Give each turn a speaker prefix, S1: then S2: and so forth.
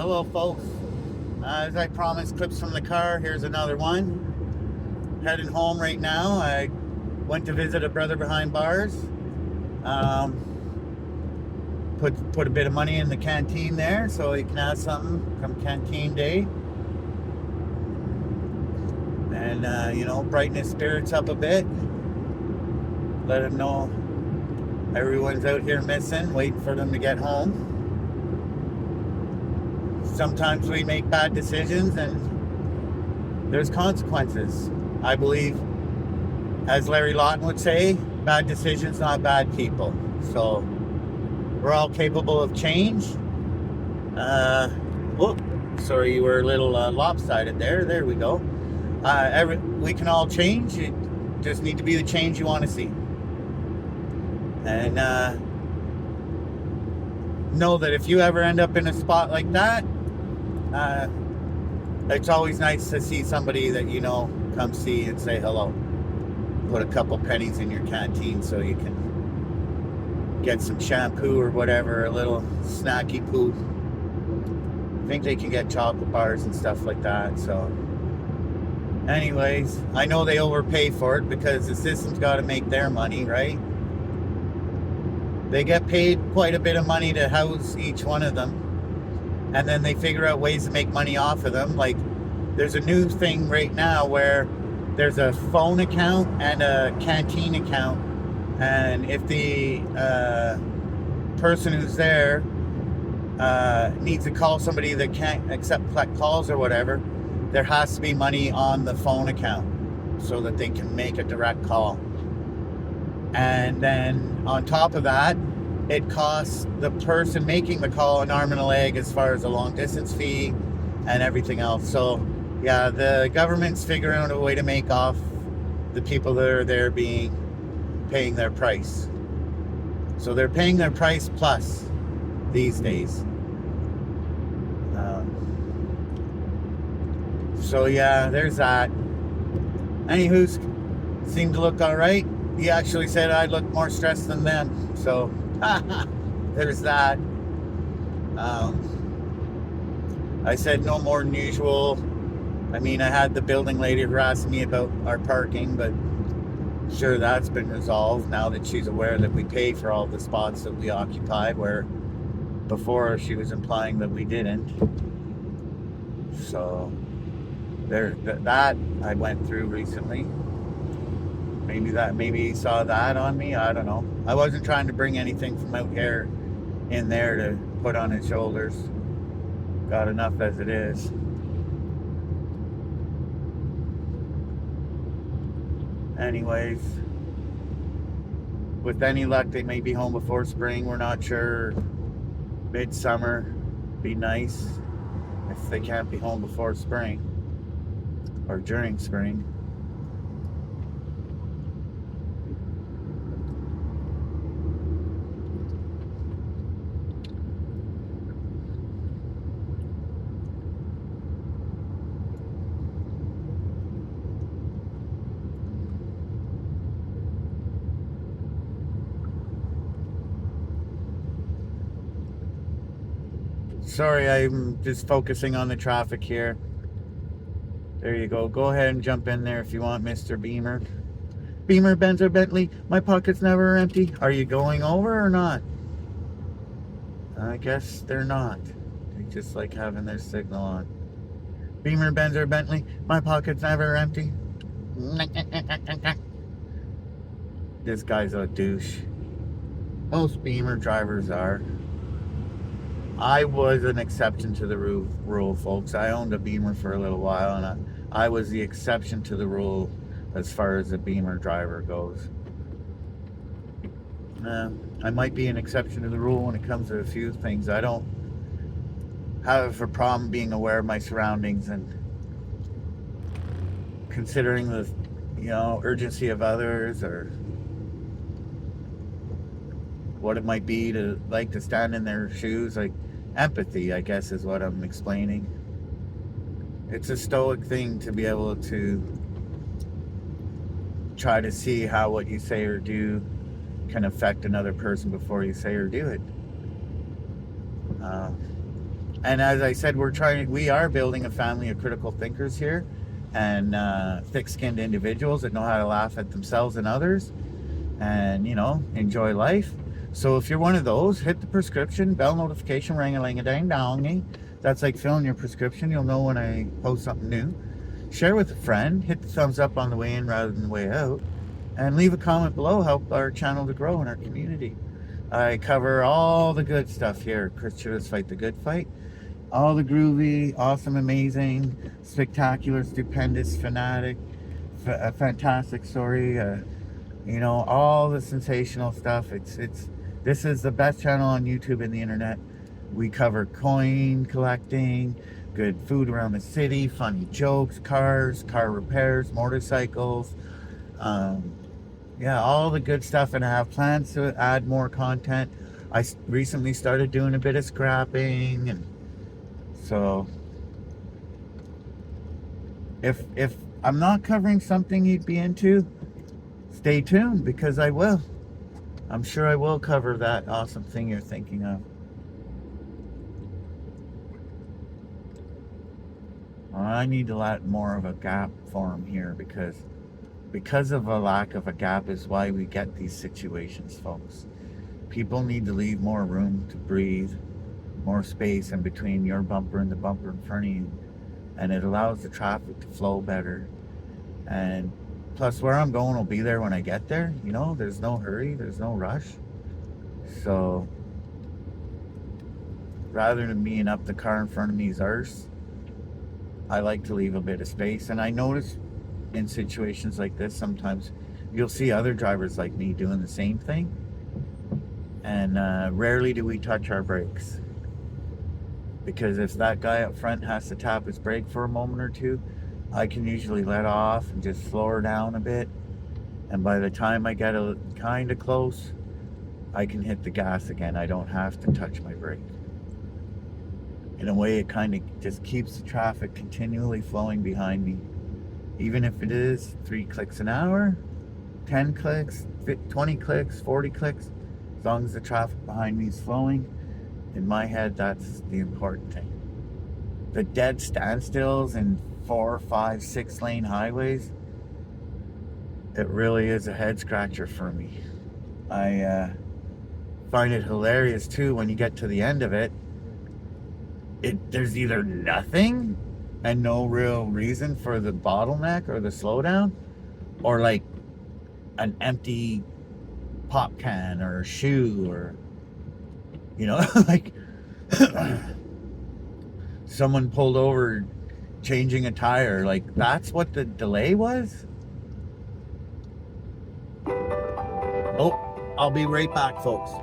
S1: Hello, folks. As I promised, clips from the car. Here's another one. Heading home right now. I went to visit a brother behind bars. Put a bit of money in the canteen there so he can have something from canteen day. And, brighten his spirits up a bit. Let him know everyone's out here missing, waiting for them to get home. Sometimes we make bad decisions and there's consequences. I believe, as Larry Lawton would say, bad decisions, not bad people. So we're all capable of change. Sorry, you were a little lopsided there. There we go. We can all change. You just need to be the change you want to see. And know that if you ever end up in a spot like that, it's always nice to see somebody that you know come see and say hello. Put a couple pennies in your canteen so you can get some shampoo or whatever, a little snacky poo. I think they can get chocolate bars and stuff like that. So anyways, I know they overpay for it because the system's got to make their money, right? They get paid quite a bit of money to house each one of them. And then they figure out ways to make money off of them. Like, there's a new thing right now where there's a phone account and a canteen account. And if the person who's there needs to call somebody that can't collect calls or whatever, there has to be money on the phone account so that they can make a direct call. And then on top of that, it costs the person making the call an arm and a leg as far as a long distance fee and everything else. So yeah, the government's figuring out a way to make off the people that are there paying their price. So they're paying their price plus these days. So yeah, there's that. Anywho's seemed to look all right. He actually said I look more stressed than them. So there's that. I said no more than usual. I mean, I had the building lady harassing me about our parking, but sure, that's been resolved now that she's aware that we pay for all the spots that we occupy, where before she was implying that we didn't. So that I went through recently. Maybe he saw that on me. I don't know. I wasn't trying to bring anything from out here in there to put on his shoulders. Got enough as it is. Anyways, with any luck, they may be home before spring. We're not sure. Midsummer be nice if they can't be home before spring or during spring. Sorry, I'm just focusing on the traffic here. There you go. Go ahead and jump in there if you want, Mr. Beamer. Beamer, Benz, or Bentley, my pocket's never empty. Are you going over or not? I guess they're not. They just like having their signal on. Beamer, Benz, or Bentley, my pocket's never empty. This guy's a douche. Most Beamer drivers are. I was an exception to the rule, folks. I owned a Beamer for a little while, and I was the exception to the rule as far as a Beamer driver goes. I might be an exception to the rule when it comes to a few things. I don't have a problem being aware of my surroundings and considering the, urgency of others, or what it might be to like to stand in their shoes. Like, empathy, I guess, is what I'm explaining. It's a stoic thing to be able to try to see how what you say or do can affect another person before you say or do it. And as I said, we are building a family of critical thinkers here, and thick-skinned individuals that know how to laugh at themselves and others, and enjoy life. So if you're one of those, hit the prescription bell notification, ring-a-ling-a-dang-dong. That's like filling your prescription. You'll know when I post something new. Share with a friend. Hit the thumbs up on the way in rather than the way out, and leave a comment below. Help our channel to grow in our community. I cover all the good stuff here. Chris Chivas Fight the Good Fight. All the groovy, awesome, amazing, spectacular, stupendous, fanatic, a fantastic story. All the sensational stuff. This is the best channel on YouTube and the internet. We cover coin collecting, good food around the city, funny jokes, cars, car repairs, motorcycles. Yeah, all the good stuff, and I have plans to add more content. I recently started doing a bit of scrapping, and so if I'm not covering something you'd be into, stay tuned, because I will. I'm sure I will cover that awesome thing you're thinking of. I need to let more of a gap form here, because of a lack of a gap is why we get these situations, folks. People need to leave more room to breathe, more space in between your bumper and the bumper in front of you, and it allows the traffic to flow better. And plus, where I'm going will be there when I get there. There's no hurry, there's no rush. So rather than being up the car in front of me's arse, I like to leave a bit of space. And I notice in situations like this, sometimes you'll see other drivers like me doing the same thing, and rarely do we touch our brakes, because if that guy up front has to tap his brake for a moment or two, I can usually let off and just slow her down a bit, and by the time I get kind of close, I can hit the gas again. I don't have to touch my brake. In a way, it kind of just keeps the traffic continually flowing behind me. Even if it is 3 clicks an hour, 10 clicks, 20 clicks, 40 clicks, as long as the traffic behind me is flowing, in my head, that's the important thing. The dead standstills in 4, 5, 6 lane highways, it really is a head scratcher for me. I find it hilarious too when you get to the end of it. There's either nothing and no real reason for the bottleneck or the slowdown, or like an empty pop can or a shoe, or like someone pulled over changing a tire. Like, that's what the delay was. Oh, I'll be right back, folks.